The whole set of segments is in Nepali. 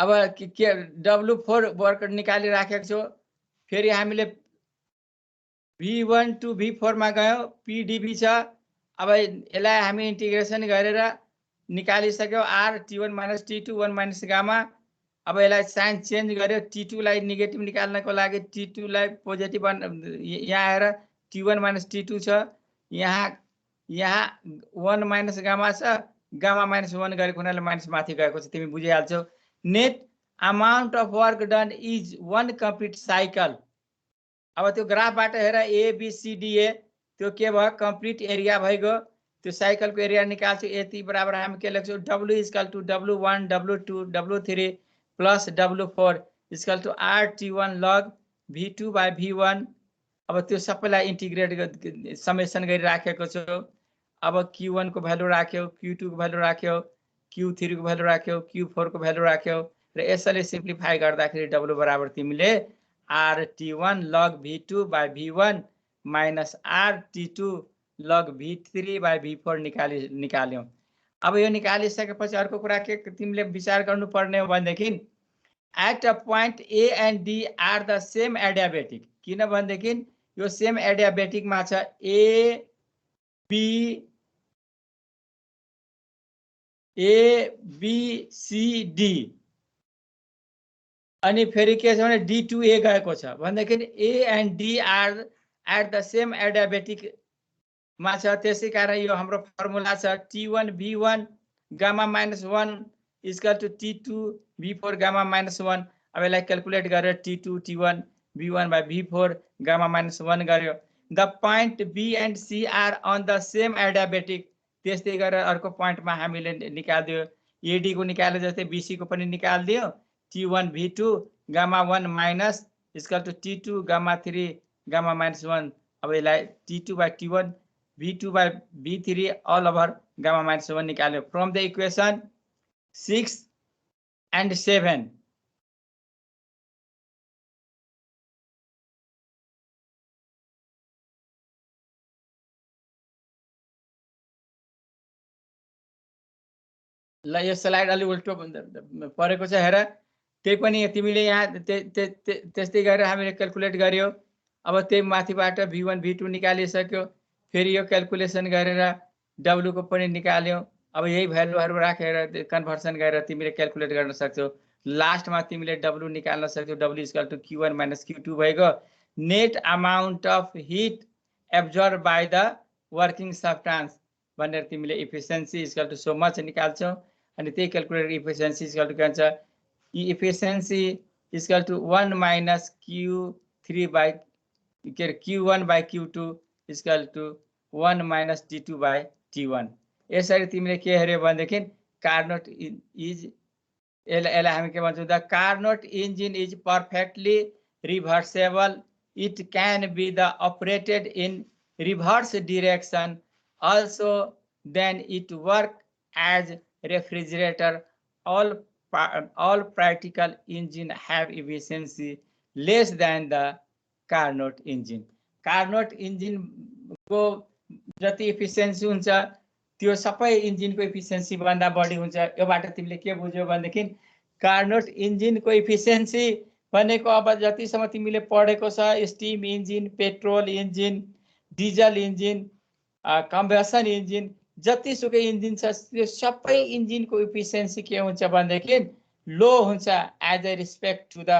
अब के W4 वर्क निकालिराखेको छु। फेरि हामीले V1 to V4 मा गयो, PdV छ। अब यसलाई हामी इन्टिग्रेसन गरेर निकालिसक्यो R T1 - T2 1 - गामा। अब यसलाई साइन चेन्ज गर्यो, T2 लाई नेगेटिभ निकाल्नको लागि T2 लाई पोजिटिभ यहाँ आएर T1 - T2 छ। यहाँ 1 - गामा छ, गामा -1 गरेको हुनाले माइनस माथि गएको छ, तिमी बुझिहाल्छौ। Net amount of work done is 1 complete cycle. अब त्यो ग्राफबाट हेर ABCDA त्यो के भयो, कम्प्लिट एरिया भइगयो। त्यो साइकलको एरिया निकाल्छु, यति बराबर हामी के लेख्छौँ, W = W1 W2 W3 plus W4 = RT1 log V2 by V1। अब त्यो सबैलाई इन्टिग्रेट समेसन गरिराखेको छु। अब Q1 को भ्यालु राख्यो, Q2 को भ्यालु राख्यो, Q3 को भ्यालु राख्यो, Q4 को भ्यालु राख्यो र यसैले सिम्प्लिफाई गर्दाखेरि W बराबर तिमीले RT1 log V2 by V1 minus RT2 log V3 by V4 निकाल्यौं। अब यो निकालिसकेपछि अर्को कुरा के तिमीले विचार गर्नुपर्ने हो भनेदेखि at a point A and D are the same adiabatic। किन भनेदेखि यो सेम एडियाबेटिक मा छ A B C D अनि फेरि के छ भने D2A गएको छ भनेदेखि A and D are at the same adiabatic मा छ। त्यसै कारण यो हाम्रो फर्मुला छ T1 V1 gamma -1 = T2 V4 gamma -1। अब यसलाई क्याल्कुलेट गरेर T2 T1 V1 by V4 gamma -1 गर्यो। The point B and C are on the same adiabatic। त्यस्तै गरेर अर्को पोइन्टमा हामीले निकाल्दियो, AD को निकाले जस्तै BC को पनि निकाल्दियो। T1 V2 gamma 1 minus = T2 gamma 3 gamma -1। अब यसलाई T2 by T1 V2 by V3 all over gamma -1 निकाल्यो from the equation 6 and 7। ल यो स्लाइड अलि उल्टो परेको छ हेर। त्यही पनि तिमीले यहाँ त्यस्तै गरेर हामीले क्याल्कुलेट गर्यो। अब त्यही माथिबाट V1 V2 निकालिसक्यो, फेरि यो क्याल्कुलेसन गरेर W को पनि निकाल्यौ। अब यही भ्यालुहरु राखेर कन्भर्सन गरेर तिमीले क्याल्कुलेट गर्न सक्छौ। लास्टमा तिमीले W निकाल्न सक्छौ, W = Q1 - Q2 भइगयो। Net amount of heat absorb by the working substance भनेर तिमीले इफिसिएन्सी = सो मच निकाल्छौ। अनि त्यही क्याल्कुलेटर इफिसिएन्सी = के हुन्छ, efficiency = 1 - Q3 by Q1 by Q2 = 1 - T2 by T1। यसरी तिमीले के हेर्यो भनेदेखि कार्नोट इज यसलाई हामी के भन्छौँ, the Carnot engine is perfectly reversible. It can be the operated in reverse direction also then it work as refrigerator। all practical engine have efficiency less than the Carnot engine। Carnot engine को जति इफिसिएन्सी हुन्छ त्यो सबै इन्जिनको इफिसिएन्सी भन्दा बढी हुन्छ। योबाट तिमीले के बुझ्यौ भनेदेखि कार्नोट इन्जिनको इफिसिएन्सी भनेको अब जतिसम्म तिमीले पढेको छ steam engine, petrol engine, diesel engine, combustion engine, जतिसुकै इन्जिन छ त्यो सबै इन्जिनको इफिसिएन्सी के हुन्छ भनेदेखि लो हुन्छ as a respect to the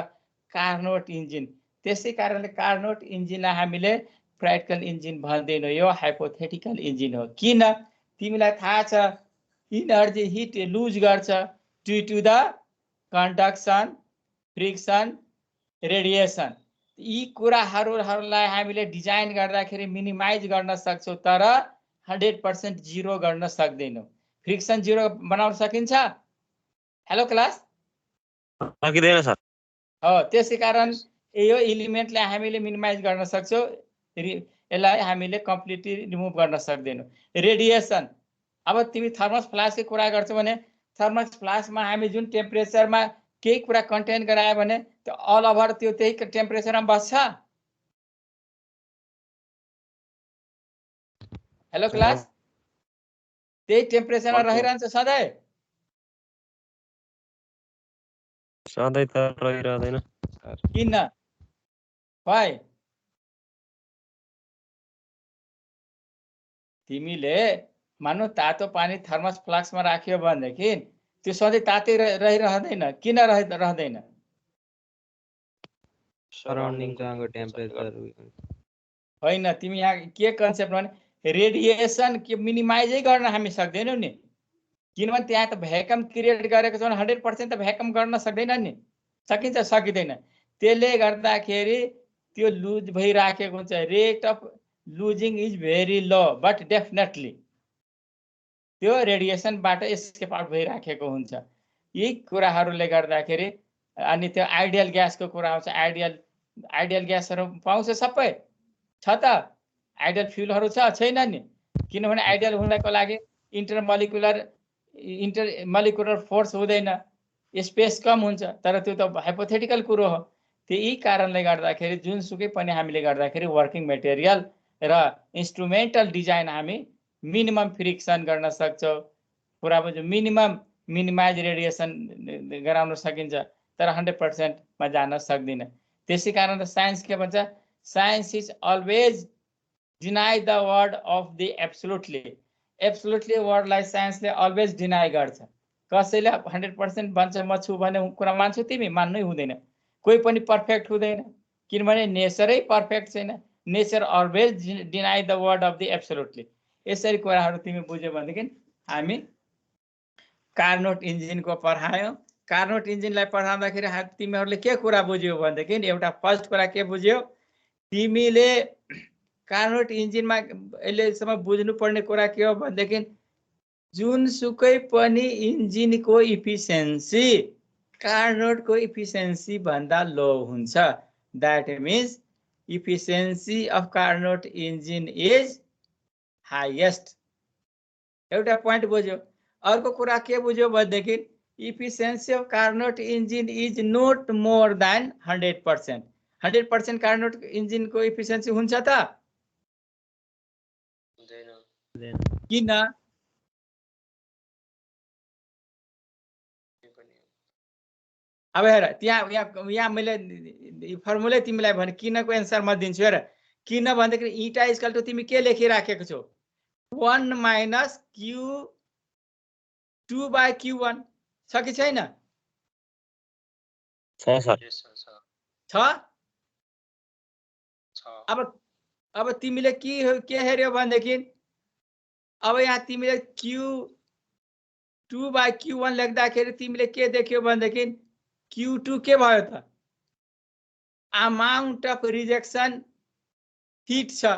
Carnot engine. त्यसै कारणले कार्नोट इन्जिनलाई हामीले प्र्याक्टिकल इन्जिन भन्दैनौँ, यो हाइपोथेटिकल इन्जिन हो। किन, तिमीलाई थाहा छ इनर्जी हिट लुज गर्छ due to the conduction, friction, radiation. यी कुराहरूलाई हामीले डिजाइन गर्दाखेरि मिनिमाइज गर्न सक्छौँ तर 100% जिरो गर्न सक्दैनौँ। फ्रिक्सन जिरो बनाउन सकिन्छ? हेलो क्लास, सकिँदैन सर। हो, त्यसै कारण यो एलिमेन्टलाई हामीले मिनिमाइज गर्न सक्छौँ, यसलाई हामीले कम्प्लिटली रिमुभ गर्न सक्दैनौँ। रेडिएसन, अब तिमी थर्मस फ्लास्कको कुरा गर्छौ भने थर्मस फ्लास्कमा हामी जुन टेम्परेचरमा केही कुरा कन्टेन गरायो भने त्यो अल ओभर त्यो त्यही टेम्परेचरमा बस्छ। हेलो क्लास, त्यही टेम्परेचरमा रहिरहन्छ सधैँ? सधैँ त रहिरहँदैन किन भाइ तिमीले मानु तातो पानी थर्मस फ्लास्कमा राख्यो भनेदेखि त्यो सधैँ तातै रहिरहँदैन किन रहँदैन सराउन्डिङको टेम्परेचर होइन तिमी यहाँ के कन्सेप्ट भने रेडिएसन के मिनिमाइजै गर्न हामी सक्दैनौँ नि किनभने त्यहाँ त भ्याक्युम क्रिएट गरेको छ भने 100% त भ्याक्युम गर्न सक्दैन नि सकिन्छ सकिँदैन त्यसले गर्दाखेरि त्यो लुज भइराखेको हुन्छ rate of losing is very low but definitely त्यो रेडिएसनबाट एस्केप आउट भइराखेको हुन्छ यी कुराहरूले गर्दाखेरि अनि त्यो आइडियल ग्यासको कुरा आउँछ आइडियल ग्यासहरू पाउँछ सबै छ त आइडियल फ्युलहरू छ छैन नि किनभने आइडियल हुनको लागि इन्टरमलिकुलर फोर्स हुँदैन स्पेस कम हुन्छ तर त्यो त हाइपोथेटिकल कुरो हो त्यही कारणले गर्दाखेरि जुनसुकै पनि हामीले गर्दाखेरि वर्किङ मेटेरियल र इन्स्ट्रुमेन्टल डिजाइन हामी मिनिमम फ्रिक्सन गर्न सक्छौँ पुरा बुझ्यो मिनिमाइज रेडिएसन गराउन सकिन्छ तर 100%मा जान सक्दिन त्यसै कारण साइन्स के भन्छ science is always deny the word of the absolutely वर्डलाई साइन्सले अलवेज डिनाई गर्छ कसैले 100% भन्छ म छु भन्ने कुरा मान्छौ तिमी मान्नै हुँदैन कोही पनि पर्फेक्ट हुँदैन किनभने नेचरै पर्फेक्ट छैन nature always deny the word of the absolutely यसरी कुराहरू तिमी बुझ्यौ भनेदेखि हामी कार्नोट इन्जिनको पढायौँ कार्नोट इन्जिनलाई पढाउँदाखेरि तिमीहरूले के कुरा बुझ्यौ भनेदेखि एउटा फर्स्ट कुरा के बुझ्यौ तिमीले कार्नोट इन्जिनमा अहिलेसम्म बुझ्नुपर्ने कुरा के हो भनेदेखि जुनसुकै पनि इन्जिनको इफिसियन्सी कार्नोटको इफिसियन्सी भन्दा लो हुन्छ that means efficiency of Carnot engine is highest एउटा पोइन्ट बुझ्यो अर्को कुरा के बुझ्यो भनेदेखि efficiency of Carnot engine is not more than 100%. 100% Carnot इन्जिनको इफिसियन्सी हुन्छ त किन अब हेर यहाँ मैले फर्मुलै तिमीलाई भने किनको एन्सर म दिन्छु हेर किन भन्दाखेरि इटा इक्वल टु तिमी के लेखिराखेको छौ 1 माइनस Q2 बाई Q1 छ कि छैन छ अब तिमीले के हेर्यो भनेदेखि अब यहाँ तिमीले Q2 बाई Q1 लेख्दाखेरि तिमीले के देख्यौ भनेदेखि Q2 के भयो त अमाउन्ट अफ रिजेक्सन हिट छ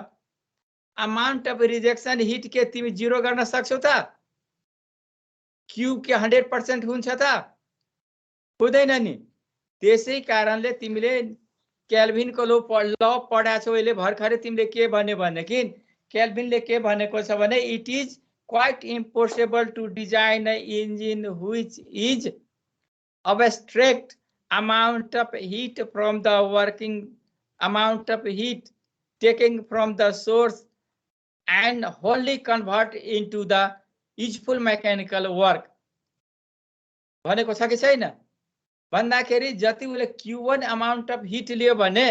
अमाउन्ट अफ रिजेक्सन हिट के तिमी 0 गर्न सक्छौ त Q के 100% हुन्छ त हुँदैन नि त्यसै कारणले तिमीले केल्भिनको ल पढाएको छौ अहिले भर्खरै तिमीले के भन्यो भनेदेखि केल्भिनले के भनेको छ भने it is quite impossible to design a engine which is abstract amount of heat from the working amount of heat taken from the source and wholly convert into the useful mechanical work भनेको छ कि छैन भन्दाखेरि जति उले Q1 अमाउन्ट अफ हिट लियो भने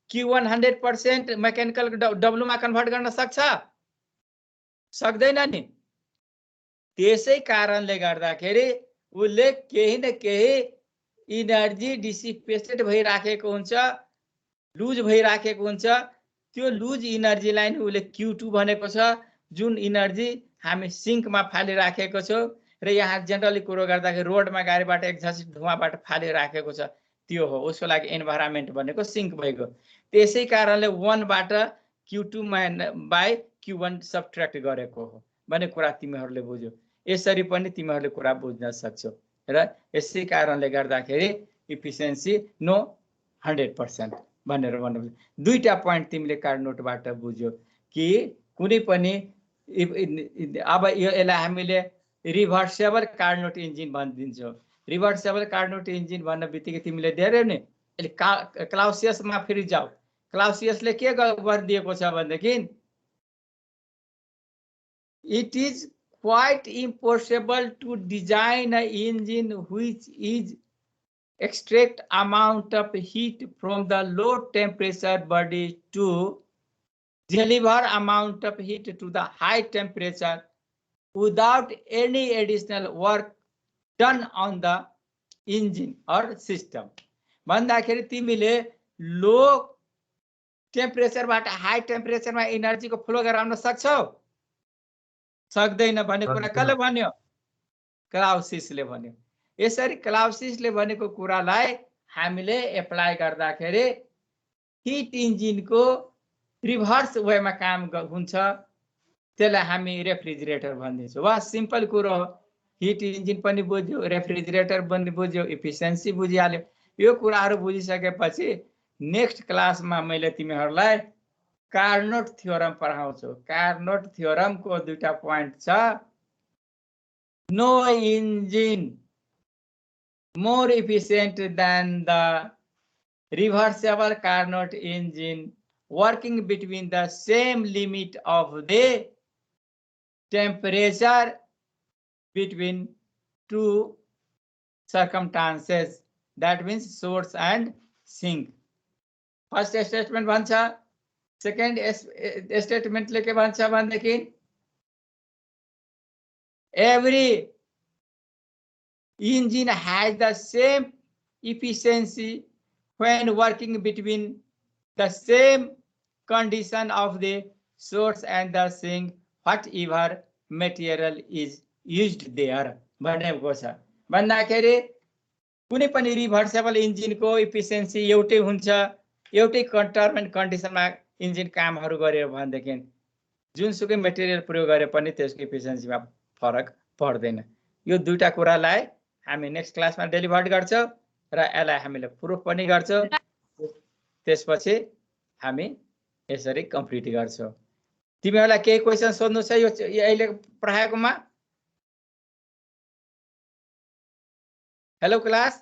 Q1 100% मेकानिकल W मा कन्भर्ट गर्न सक्छ सक्दैन नि त्यसै कारणले गर्दाखेरि उले केही न केही इनर्जी डिसिपेटेड भइराखेको हुन्छ लुज भइराखेको हुन्छ त्यो लुज इनर्जीलाई नै उले Q2 भनेको छ जुन इनर्जी हामी सिङ्कमा फालिराखेको छौँ र यहाँ जनरली कुरो गर्दाखेरि रोडमा गाडीबाट एक्जस्ट धुवाबाट फालिराखेको छ त्यो हो उसको लागि एन्भाइरोमेन्ट भनेको सिङ्क भएको त्यसै कारणले 1 बाट Q2 बाई Q1 सबट्र्याक्ट गरेको हो भन्ने कुरा तिमीहरूले बुझ्यौ यसरी पनि तिमीहरूले कुरा बुझ्न सक्छौ र यसै कारणले गर्दाखेरि इफिसियन्सी नो 100% भनेर भन्नु दुईटा पोइन्ट तिमीले कार्नोटबाट बुझ्यौ कि कुनै पनि अब यसलाई हामीले रिभर्सेबल कार्नोट इन्जिन भनिदिन्छौँ रिभर्सेबल कार्नोट इन्जिन भन्न बित्तिकै तिमीले धेरै नि क्लाउसियसमा फेरि जाऊ क्लाउसियसले के गरिदिएको छ भनेदेखि it is quite impossible to design an engine which is extract amount of heat from the low temperature body to deliver amount of heat to the high temperature without any additional work done on the engine or system. भन्दाखेरि तिमीले लो टेम्परेचरबाट हाई टेम्परेचरमा एनर्जीको फ्लो गराउन सक्छौ? सक्दैन भन्ने कुरा कसले भन्यो? क्लाउसिसले भन्यो। यसरी क्लाउसिसले भनेको कुरालाई हामीले एप्लाई गर्दाखेरि हिट इन्जिनको रिभर्स वेमा काम हुन्छ, त्यसलाई हामी रेफ्रिजरेटर भनिदिन्छौँ। वा सिम्पल कुरो हो, हिट इन्जिन पनि बुझ्यो, रेफ्रिजरेटर पनि बुझ्यो, इफिसियन्सी बुझिहाल्यो। यो कुराहरू बुझिसकेपछि नेक्स्ट क्लासमा मैले तिमीहरूलाई कार्नोट थ्योरम पढाउँछु। कार्नोट थ्योरमको दुईटा पोइन्ट छ। No engine more efficient than the reversible Carnot engine working between the same limit of the temperature between two circumstances, that means source and sink. First statement भन्छ, second statement लेके भन्छ भनेदेखि every engine has the same efficiency when working between the same condition of the source and the sink, whatever material is used there. भनेको छ। भन्दाखेरि कुनै पनि रिभर्सेबल इन्जिनको इफिसियन्सी एउटै हुन्छ, एउटै टर्म एन्ड कन्डिसनमा इन्जिन कामहरू गर्यो भनेदेखि जुनसुकै मेटेरियल प्रयोग गरे पनि त्यसको इफिसियन्सीमा फरक पर्दैन। यो दुईटा कुरालाई हामी नेक्स्ट क्लासमा डेलिभर गर्छौँ र यसलाई हामीले प्रुफ पनि गर्छौँ। त्यसपछि हामी यसरी कम्प्लिट गर्छौँ। तिमीहरूलाई केही क्वेसन सोध्नु छ यो अहिले पढाएकोमा? हेलो क्लास,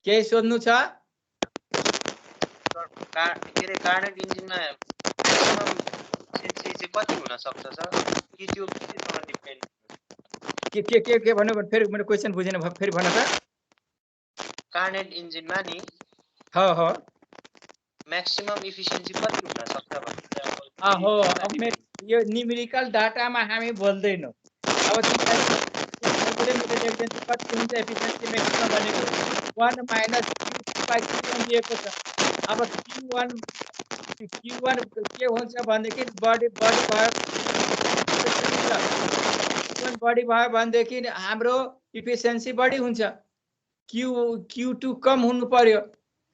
केही सोध्नु छ? कार्नेट इन्जिनमा कति हुन सक्छ सर? कि त्यो केसँग डिपेन्ड? के भन्नु? फेरि मैले क्वेसन बुझेन, फेरि भन त। कार्नेट इन्जिनमा नि हो म्याक्सिमम इफिसियन्सी कति हुन सक्छ भन्ने? हो, अब यो न्युमेरिकल डाटामा हामी बोल्दैनौँ। अब कति हुन्छ एफिसियन्सी म्याक्सिमम भनेको 1 - Q2/Q1 दिएको छ। अब Q1 के हुन्छ भनेदेखि बढी भयो भनेदेखि हाम्रो इफिसियन्सी बढी हुन्छ। Q2 कम हुनु पर्यो,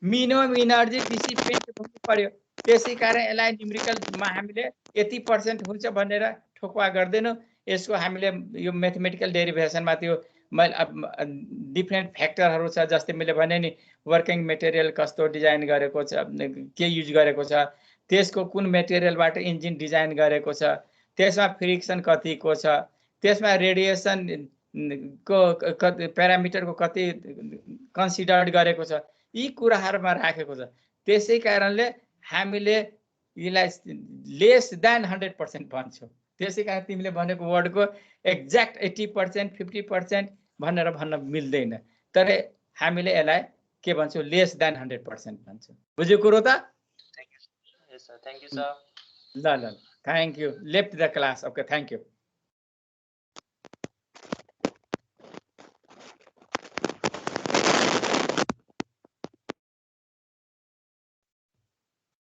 मिनिमम इनर्जी डिसिपेट हुनु पर्यो। त्यसै कारण यसलाई न्युमेरिकलमा हामीले यति % हुन्छ भनेर ठोक्वा गर्दैनौँ। यसको हामीले यो म्याथमेटिकल डेरिभेसनमा त्यो डिफ्रेन्ट फ्याक्टरहरू छ। जस्तै मैले भने नि वर्किङ मेटेरियल कस्तो डिजाइन गरेको छ, के युज गरेको छ, त्यसको कुन मेटेरियलबाट इन्जिन डिजाइन गरेको छ, त्यसमा फ्रिक्सन कतिको छ, त्यसमा रेडिएसन को प्यारामिटरको कति कन्सिडर्ड गरेको छ, यी कुराहरूमा राखेको छ। त्यसै कारणले हामीले यसलाई लेस देन 100% भन्छौँ। त्यसै कारण तिमीले भनेको वर्डको एक्ज्याक्ट 80% 50% भनेर भन्न मिल्दैन, तर हामीले यसलाई के भन्छौँ? लेस देन 100% भन्छौँ। बुझ्यो कुरो त? Thank you sir. ल thank you. Left the class. Okay, thank you.